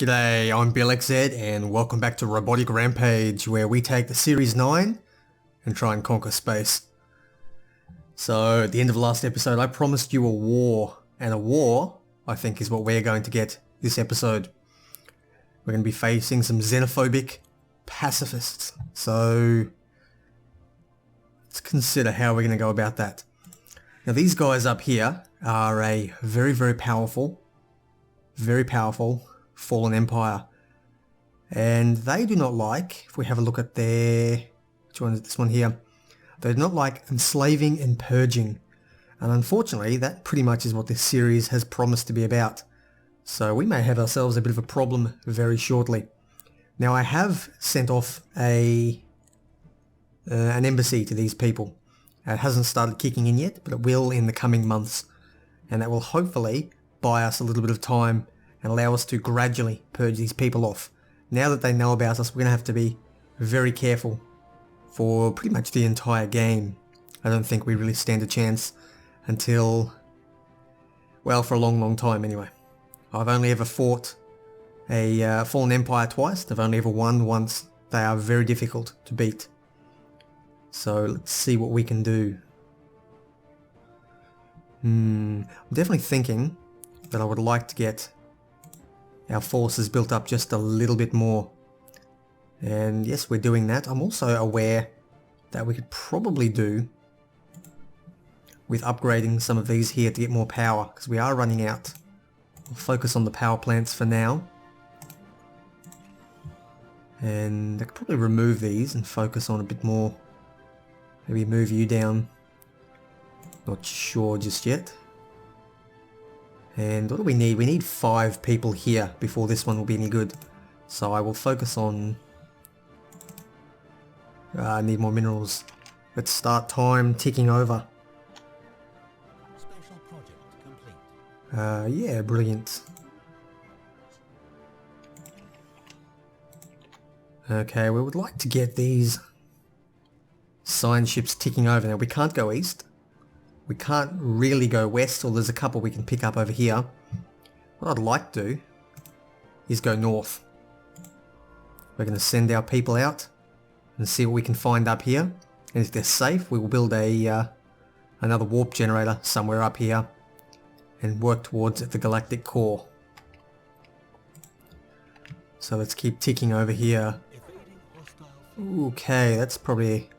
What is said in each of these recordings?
G'day, I'm Blxz and welcome back to Robotic Rampage, where we take the Series 9 and try and conquer space. So at the end of the last episode I promised you a war, and a war I think is what we're going to get this episode. We're going to be facing some xenophobic pacifists, so let's consider how we're going to go about that. Now these guys up here are a very powerful fallen empire, and they do not like, if we have a look at their, which one is this one here, they do not like enslaving and purging, and unfortunately that pretty much is what this series has promised to be about. So we may have ourselves a bit of a problem very shortly. Now I have sent off an embassy to these people. It hasn't started kicking in yet, but it will in the coming months, and that will hopefully buy us a little bit of time and allow us to gradually purge these people off. Now that they know about us, we're going to have to be very careful for pretty much the entire game. I don't think we really stand a chance until, well, for a long time anyway. I've only ever fought a fallen empire twice. I've only ever won once. They are very difficult to beat. So let's see what we can do. I'm definitely thinking that I would like to get our forces built up just a little bit more. And yes, we're doing that. I'm also aware that we could probably do with upgrading some of these here to get more power, because we are running out. We'll focus on the power plants for now. And I could probably remove these and focus on a bit more. Maybe move you down. Not sure just yet. And what do we need? We need 5 people here before this one will be any good. So I will focus on... I need more minerals. Let's start time ticking over. Special project complete. Yeah, brilliant. Okay, we would like to get these science ships ticking over. Now we can't go east. We can't really go west, or there's a couple we can pick up over here. What I'd like to do is go north. We're going to send our people out and see what we can find up here. And if they're safe, we will build another warp generator somewhere up here and work towards the galactic core. So let's keep ticking over here. Okay, that's probably...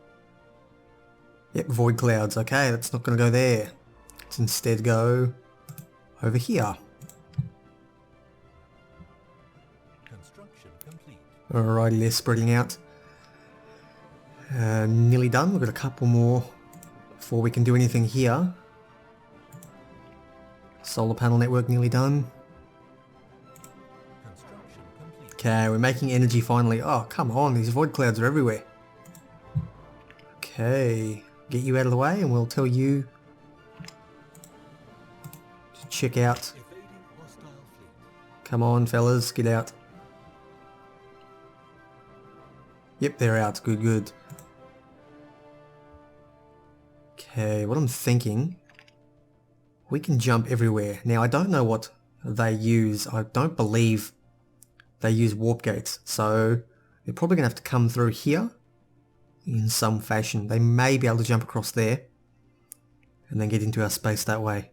Yep, void clouds. Okay, that's not going to go there. Let's instead go over here. Construction complete. Alrighty, they're spreading out. Nearly done. We've got a couple more before we can do anything here. Solar panel network nearly done. Construction complete. Okay, we're making energy finally. Oh, come on, these void clouds are everywhere. Okay, get you out of the way and we'll tell you to check out. Evading hostile fleet. Come on, fellas, get out. Yep, they're out. Good. Okay, what I'm thinking, we can jump everywhere. Now, I don't know what they use. I don't believe they use warp gates, so they're probably going to have to come through here in some fashion. They may be able to jump across there and then get into our space that way.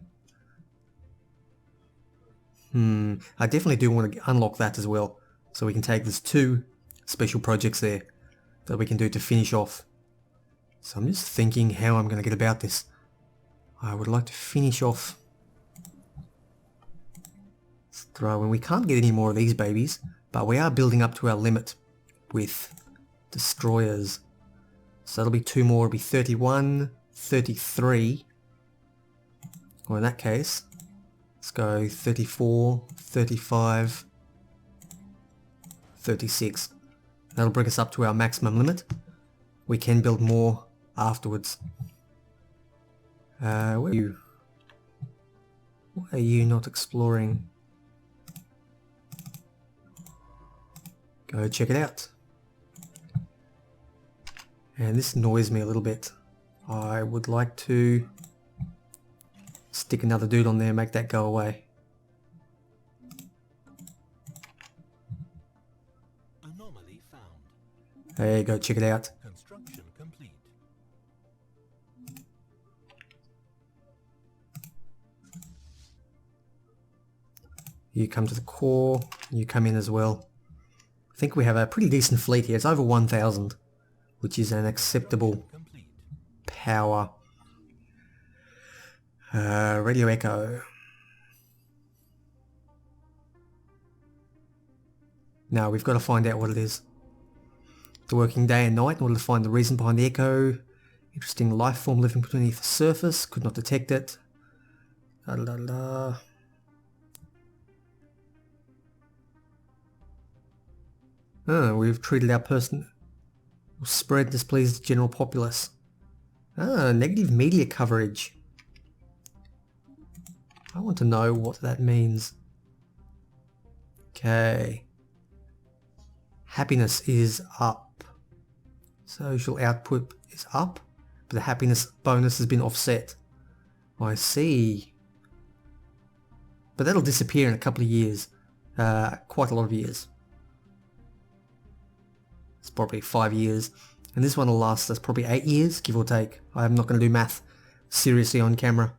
I definitely do want to unlock that as well, so we can take these 2 special projects there that we can do to finish off. So I'm just thinking how I'm going to get about this. I would like to finish off... Let's throw in. We can't get any more of these babies, but we are building up to our limit with destroyers. So that'll be 2 more. It'll be 31, 33. Or in that case, let's go 34, 35, 36. That'll bring us up to our maximum limit. We can build more afterwards. Where are you? Why are you not exploring? Go check it out. And this annoys me a little bit. I would like to stick another dude on there, make that go away. Anomaly found. There you go, check it out. Construction complete. You come to the core, you come in as well. I think we have a pretty decent fleet here. It's over 1,000, which is an acceptable Complete. power. Radio echo. Now we've got to find out what it is. The working day and night in order to find the reason behind the echo. Interesting life form living beneath the surface. Could not detect it. La la la. We've treated our person. Spread displeased the general populace. Negative media coverage. I want to know what that means. Okay. Happiness is up. Social output is up, but the happiness bonus has been offset. I see. But that'll disappear in a couple of years. Quite a lot of years. It's probably 5 years. And this one will last us probably 8 years, give or take. I'm not going to do math seriously on camera.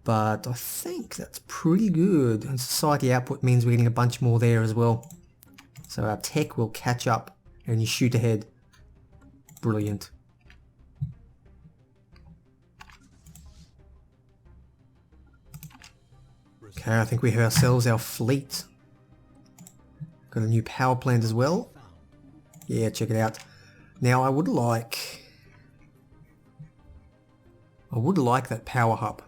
But I think that's pretty good. And society output means we're getting a bunch more there as well. So our tech will catch up and you shoot ahead. Brilliant. Okay, I think we have ourselves our fleet. Got a new power plant as well. Yeah, check it out. Now I would like that power hub.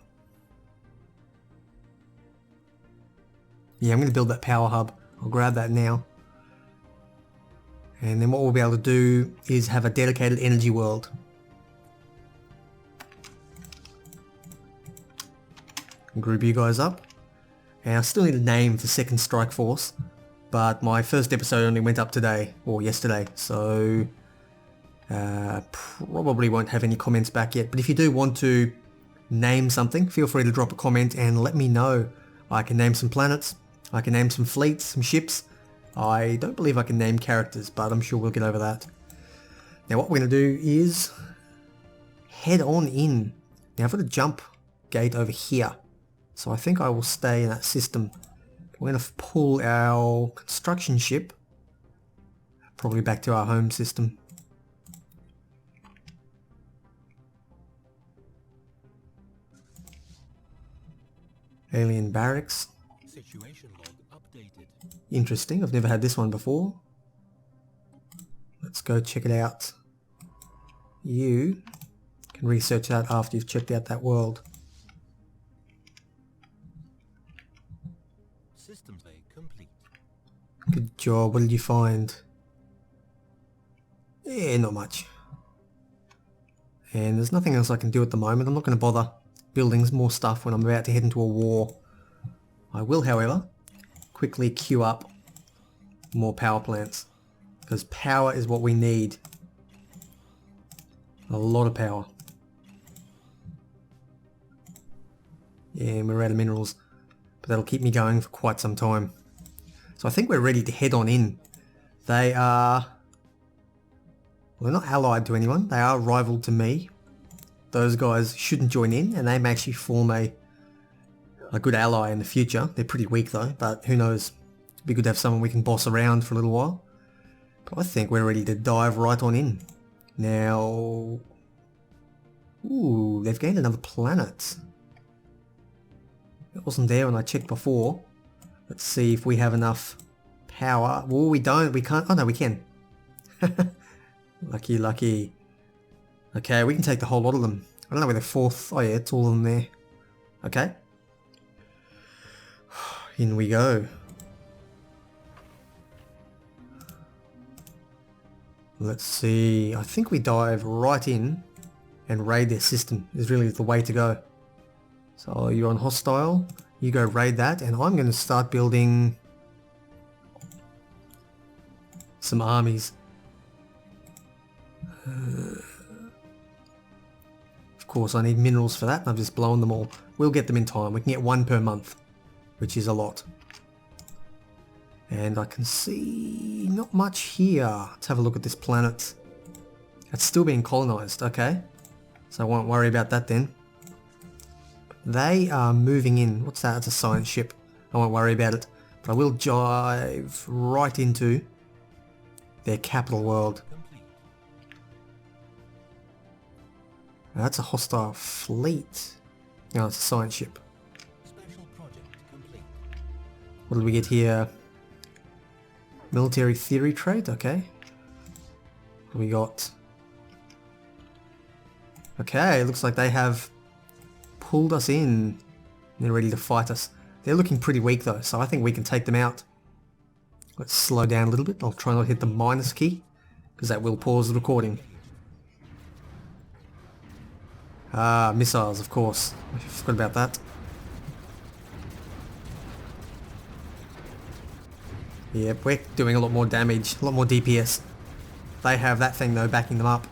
Yeah, I'm going to build that power hub. I'll grab that now. And then what we'll be able to do is have a dedicated energy world. Group you guys up. And I still need a name for Second Strike Force, but my first episode only went up today, or yesterday, so probably won't have any comments back yet. But if you do want to name something, feel free to drop a comment and let me know. I can name some planets, I can name some fleets, some ships. I don't believe I can name characters, but I'm sure we'll get over that. Now what we're going to do is head on in. Now I've got a jump gate over here, so I think I will stay in that system. We're going to pull our construction ship probably back to our home system. Alien barracks. Situation log updated. Interesting, I've never had this one before. Let's go check it out. You can research that after you've checked out that world. System bay complete. Good job, what did you find? Yeah, not much. And there's nothing else I can do at the moment. I'm not going to bother building more stuff when I'm about to head into a war. I will, however, quickly queue up more power plants, because power is what we need. A lot of power. Yeah, and we're out of minerals, but that'll keep me going for quite some time. So I think we're ready to head on in. They are... well, they're not allied to anyone. They are rival to me. Those guys shouldn't join in, and they may actually form a good ally in the future. They're pretty weak though, but who knows. It'd be good to have someone we can boss around for a little while. But I think we're ready to dive right on in. Now... ooh, they've gained another planet. It wasn't there when I checked before. Let's see if we have enough power. Well, we don't. We can't. Oh no, we can. Lucky, lucky. Okay, we can take the whole lot of them. I don't know where the fourth... oh yeah, it's all of them there. Okay. In we go. Let's see. I think we dive right in and raid their system is really the way to go. So you're on hostile. You go raid that, and I'm going to start building some armies. Of course, I need minerals for that, and I've just blown them all. We'll get them in time. We can get one per month, which is a lot. And I can see not much here. Let's have a look at this planet. It's still being colonized, okay. So I won't worry about that then. They are moving in. What's that? It's a science ship. I won't worry about it. But I will dive right into their capital world. Now, that's a hostile fleet. No, it's a science ship. Special project complete. What did we get here? Military theory trait, okay. What do we got? Okay, looks like they have pulled us in. They're ready to fight us. They're looking pretty weak though, so I think we can take them out. Let's slow down a little bit. I'll try not to hit the minus key, because that will pause the recording. Ah, missiles, of course. I forgot about that. Yep, we're doing a lot more damage, a lot more DPS. They have that thing though, backing them up.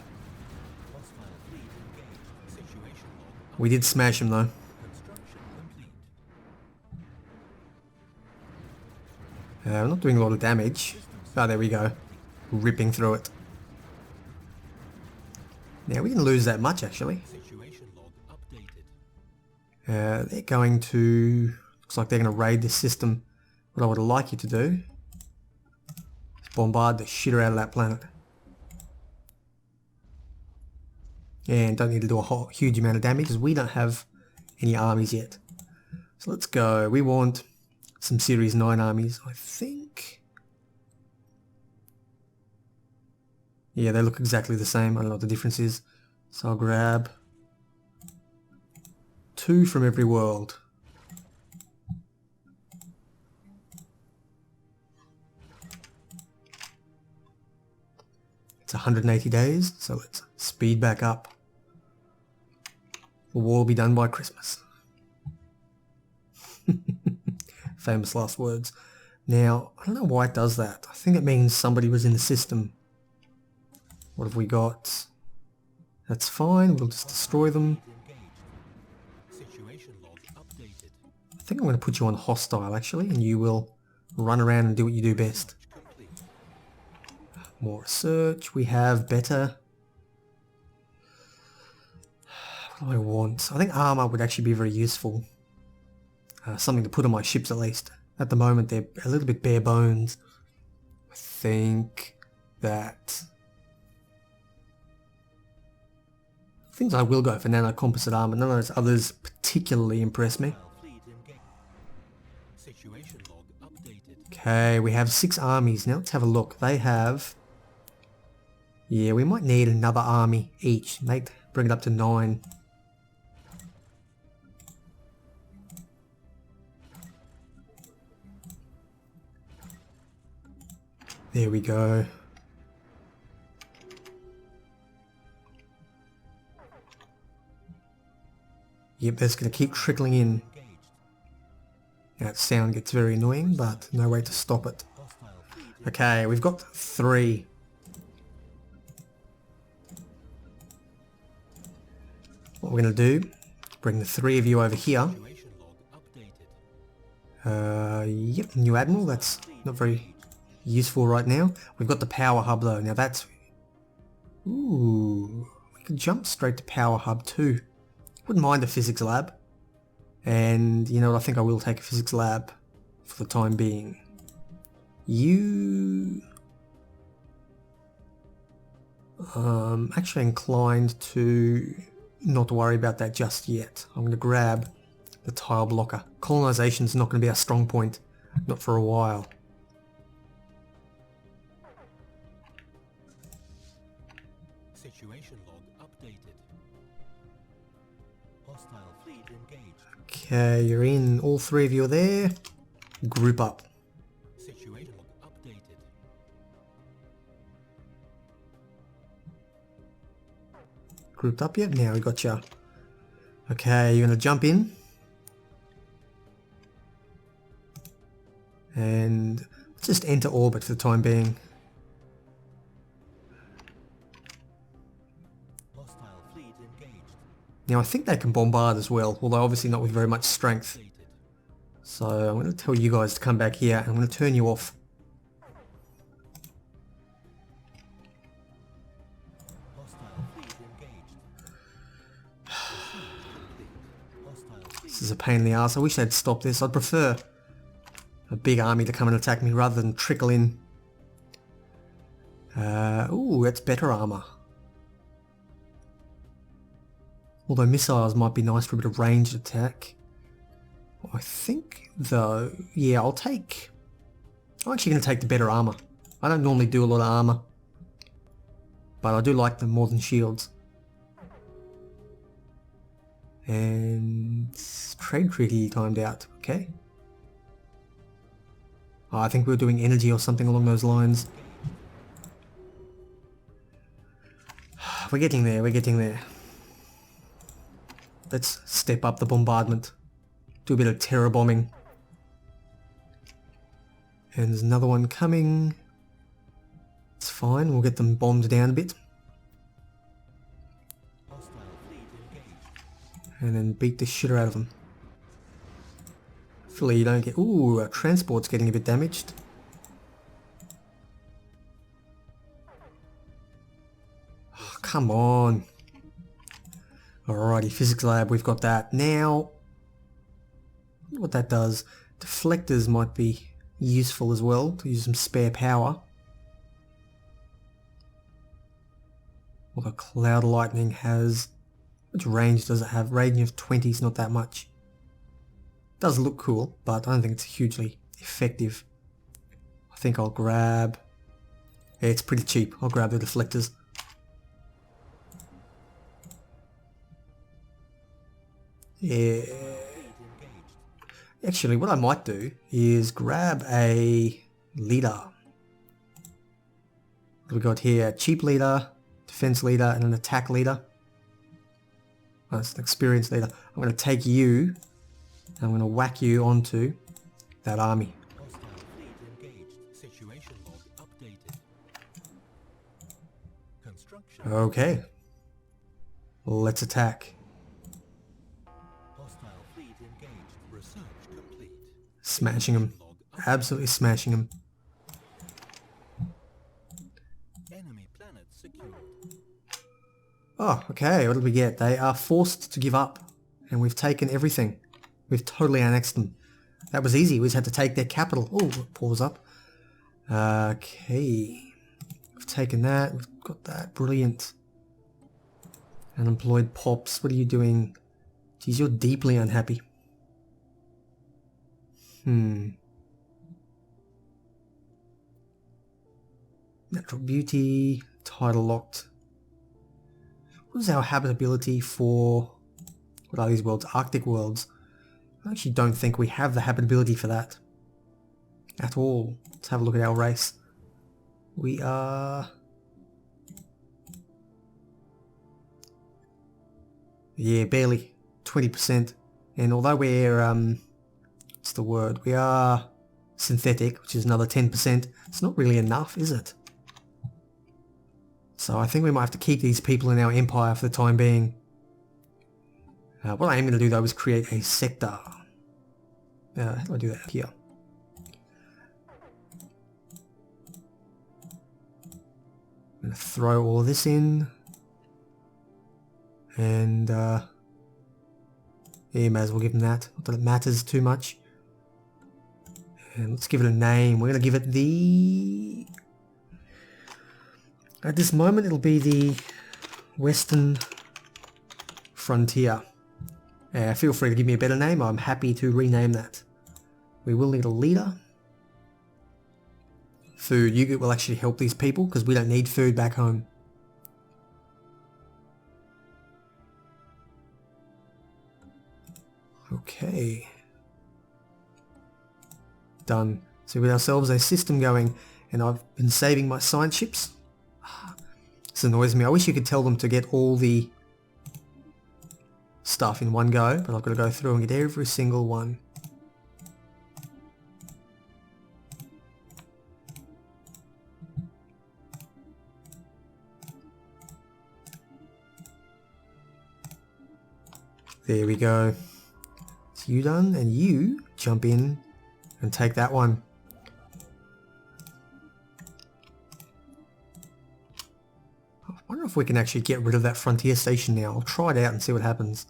Hostile fleet engaged. Situation log. We did smash them though. Construction complete. We're not doing a lot of damage. Oh, there we go. Ripping through it. Now, we didn't lose that much actually. Situation log updated. They're going to... Looks like they're going to raid this system. What I would like you to do is bombard the shit out of that planet. And don't need to do a huge amount of damage because we don't have any armies yet. So let's go. We want some Series 9 armies, I think. Yeah, they look exactly the same. I don't know what the difference is. So I'll grab 2 from every world. It's 180 days, so let's speed back up. The war will be done by Christmas. Famous last words. Now, I don't know why it does that. I think it means somebody was in the system. What have we got? That's fine, we'll just destroy them. Situation log updated. I think I'm going to put you on hostile actually, and you will run around and do what you do best. Complete. More research, we have better... What do I want? I think armor would actually be very useful. Something to put on my ships at least. At the moment they're a little bit bare bones. I think that... Things I will go for nano composite armor. None of those others particularly impress me. Fleet engaged. Situation log updated. Okay, we have 6 armies. Now let's have a look. They have... Yeah, we might need another army each. Bring it up to 9. There we go. Yep, that's going to keep trickling in. That sound gets very annoying, but no way to stop it. Hostile fleet Okay, we've got 3. What we're going to do, bring the 3 of you over here. situation log updated. Yep, new admiral, that's not very useful right now. We've got the power hub though, now that's... Ooh, we can jump straight to power hub too. Wouldn't mind a physics lab. And you know what, I think I will take a physics lab for the time being. You... actually inclined to not worry about that just yet. I'm going to grab the tile blocker. Colonization's not going to be our strong point, not for a while. Situation log updated. Hostile fleet engaged. Okay, you're in. All 3 of you are there. Group up. Situation log updated. Grouped up yet? Now we got you. Okay, you're going to jump in. And let's just enter orbit for the time being. Hostile fleet engaged. Now I think they can bombard as well, although obviously not with very much strength. Updated. So I'm going to tell you guys to come back here and I'm going to turn you off is a pain in the ass. I wish they'd stop this. I'd prefer a big army to come and attack me rather than trickle in. Ooh, that's better armor. Although missiles might be nice for a bit of ranged attack. I think, though, yeah, I'm actually going to take the better armor. I don't normally do a lot of armor, but I do like them more than shields. And trade treaty timed out, okay. Oh, I think we were doing energy or something along those lines. We're getting there, we're getting there. Let's step up the bombardment. Do a bit of terror bombing. And there's another one coming. It's fine, we'll get them bombed down a bit. And then beat the shit out of them. Hopefully you don't get... Ooh, our transport's getting a bit damaged. Oh, come on. Alrighty, physics lab, we've got that. Now, what that does, deflectors might be useful as well, to use some spare power. Although Cloud Lightning has... Which range does it have? Range of 20 is not that much. Does look cool, but I don't think it's hugely effective. I think I'll grab... Yeah, it's pretty cheap. I'll grab the deflectors. Yeah. Actually, what I might do is grab a leader. What do we got here? Cheap leader, defense leader, and an attack leader. Oh, it's an experienced leader. I'm going to take you, and I'm going to whack you onto that army. Okay. Let's attack. Smashing them. Absolutely smashing them. Oh, okay, what did we get? They are forced to give up, and we've taken everything. We've totally annexed them. That was easy, we just had to take their capital. Oh, pause up. Okay. We've taken that, we've got that, brilliant. Unemployed Pops, what are you doing? Geez, you're deeply unhappy. Natural beauty, title locked. What is our habitability for, what are these worlds? Arctic worlds. I actually don't think we have the habitability for that at all. Let's have a look at our race. We are... Yeah, barely 20%. And although we're, what's the word? We are synthetic, which is another 10%. It's not really enough, is it? So I think we might have to keep these people in our empire for the time being. What I am going to do though is create a sector. How do I do that? Here. I'm going to throw all this in. And yeah, may as well give them that. Not that it matters too much. And let's give it a name. We're going to give it the... At this moment it'll be the Western Frontier. Feel free to give me a better name. I'm happy to rename that. We will need a leader. Food. You will actually help these people because we don't need food back home. Okay. Done. So with ourselves a system going, and I've been saving my science ships. This annoys me. I wish you could tell them to get all the stuff in one go, but I've got to go through and get every single one. There we go. So you done, and you jump in and take that one. I wonder if we can actually get rid of that frontier station now. I'll try it out and see what happens.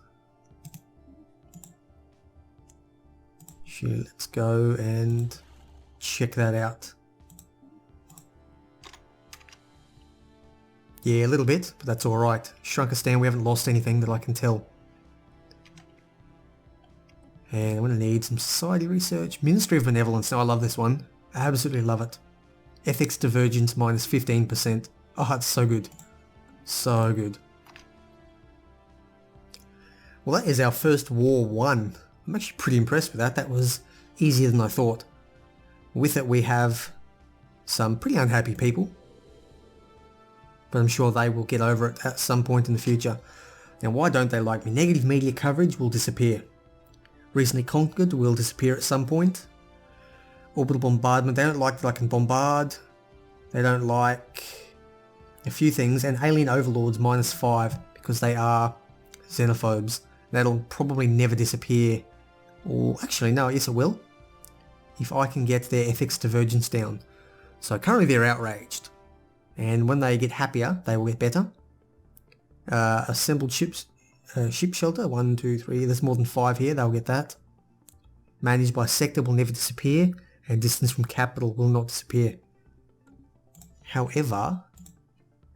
Actually, let's go and check that out. Yeah, a little bit, but that's alright. Shrunkistan, we haven't lost anything that I can tell. And I'm going to need some society research. Ministry of Benevolence. Now I love this one. I absolutely love it. Ethics Divergence minus 15%. Oh, it's so good. So good. Well, that is our first war won. I'm actually pretty impressed with that. That was easier than I thought. With it, we have some pretty unhappy people. But I'm sure they will get over it at some point in the future. Now, why don't they like me? Negative media coverage will disappear. Recently conquered will disappear at some point. Orbital bombardment, they don't like that I can bombard. They don't like a few things. And alien overlords minus 5 because they are xenophobes. That'll probably never disappear. Or actually, no, yes it will. If I can get their ethics divergence down. So currently they're outraged. And when they get happier, they will get better. Assembled ships, ship shelter, 1, 2, 3, there's more than 5 here, they'll get that. Managed by sector will never disappear, and distance from capital will not disappear. However,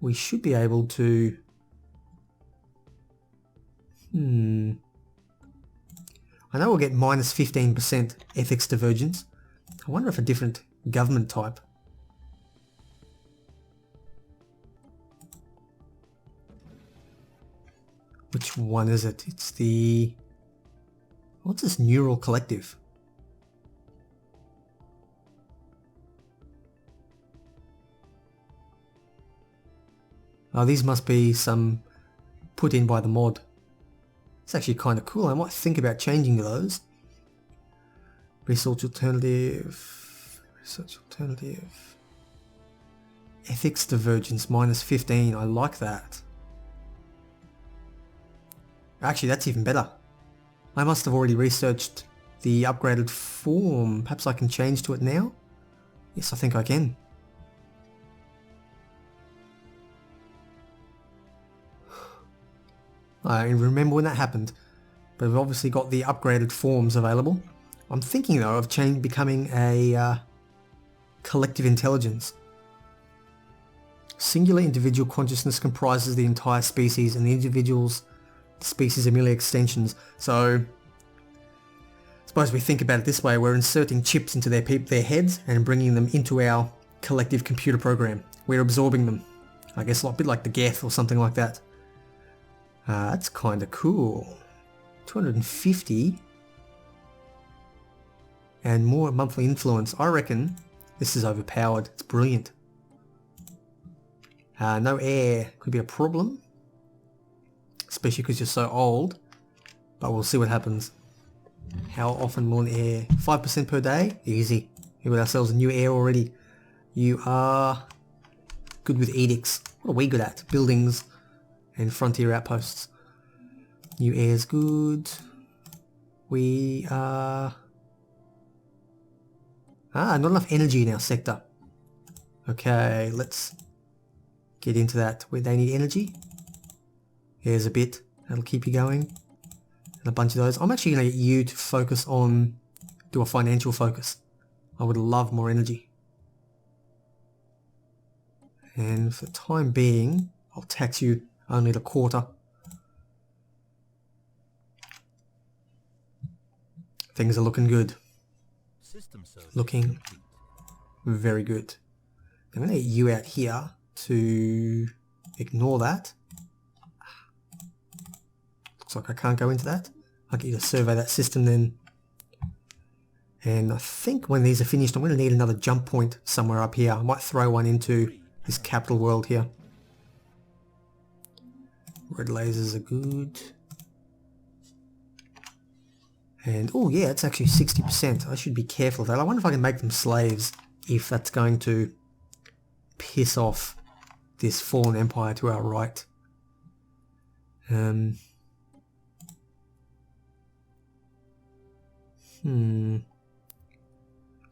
we should be able to... I know we'll get minus 15% ethics divergence. I wonder if a different government type. Which one is it? It's the... What's this neural collective? Oh, these must be some put in by the mod. It's actually kind of cool. I might think about changing those. Research alternative. Research alternative. Ethics divergence minus 15. I like that. Actually, that's even better. I must have already researched the upgraded form. Perhaps I can change to it now? Yes, I think I can. I remember when that happened, but we've obviously got the upgraded forms available. I'm thinking though of becoming a collective intelligence. Singular individual consciousness comprises the entire species, and the individuals species are merely extensions. So, I suppose we think about it this way, we're inserting chips into their heads and bringing them into our collective computer program. We're absorbing them. I guess a bit like the Geth or something like that. That's kind of cool. 250 and more monthly influence. I reckon this is overpowered. It's brilliant. No air could be a problem, especially because you're so old, but we'll see what happens. How often will an air? 5% per day? Easy. We got ourselves a new air already. You are good with edicts. What are we good at? Buildings and frontier outposts. New air's good. We are... not enough energy in our sector. Okay, let's get into that. Where they need energy. Here's a bit. That'll keep you going. And a bunch of those. I'm actually going to get you to focus on... do a financial focus. I would love more energy. And for the time being, I'll tax you only the quarter. Things are looking good. Looking very good. I'm going to get you out here to ignore that. Looks like I can't go into that. I'll get you to survey that system then. And I think when these are finished, I'm going to need another jump point somewhere up here. I might throw one into this capital world here. Red lasers are good. And, oh yeah, it's actually 60%. I should be careful of that. I wonder if I can make them slaves, if that's going to piss off this fallen empire to our right.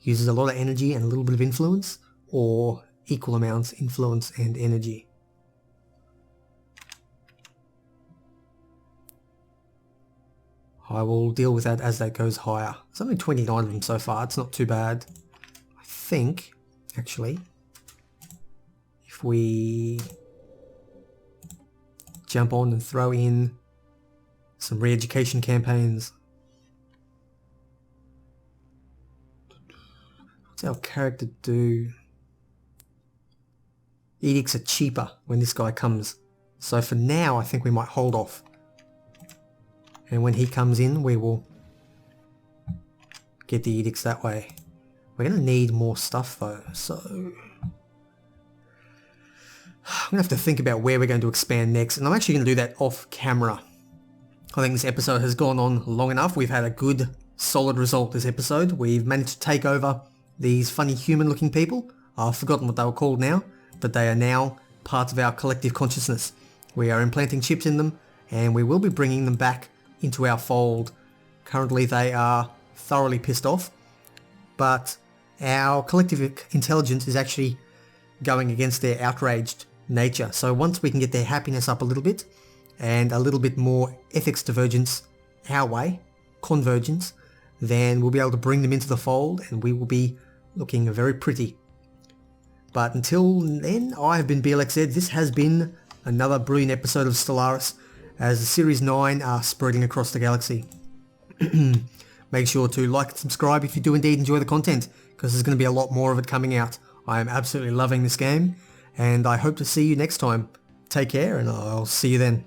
Uses a lot of energy and a little bit of influence, or equal amounts influence and energy. I will deal with that as that goes higher. There's only 29 of them so far, it's not too bad. I think, actually, if we jump on and throw in some re-education campaigns. What's our character do? Edicts are cheaper when this guy comes. So for now, I think we might hold off. And when he comes in, we will get the edicts that way. We're going to need more stuff though, so I'm going to have to think about where we're going to expand next, and I'm actually going to do that off camera. I think this episode has gone on long enough. We've had a good, solid result this episode. We've managed to take over these funny human-looking people. I've forgotten what they were called now, but they are now part of our collective consciousness. We are implanting chips in them, and we will be bringing them back into our fold. Currently they are thoroughly pissed off, but our collective intelligence is actually going against their outraged nature. So once we can get their happiness up a little bit, and a little bit more ethics divergence our way, convergence, then we'll be able to bring them into the fold and we will be looking very pretty. But until then, I have been Blxz. This has been another brilliant episode of Stellaris as the Series 9 are spreading across the galaxy. Make sure to like and subscribe if you do indeed enjoy the content, because there's going to be a lot more of it coming out. I am absolutely loving this game, and I hope to see you next time. Take care, and I'll see you then.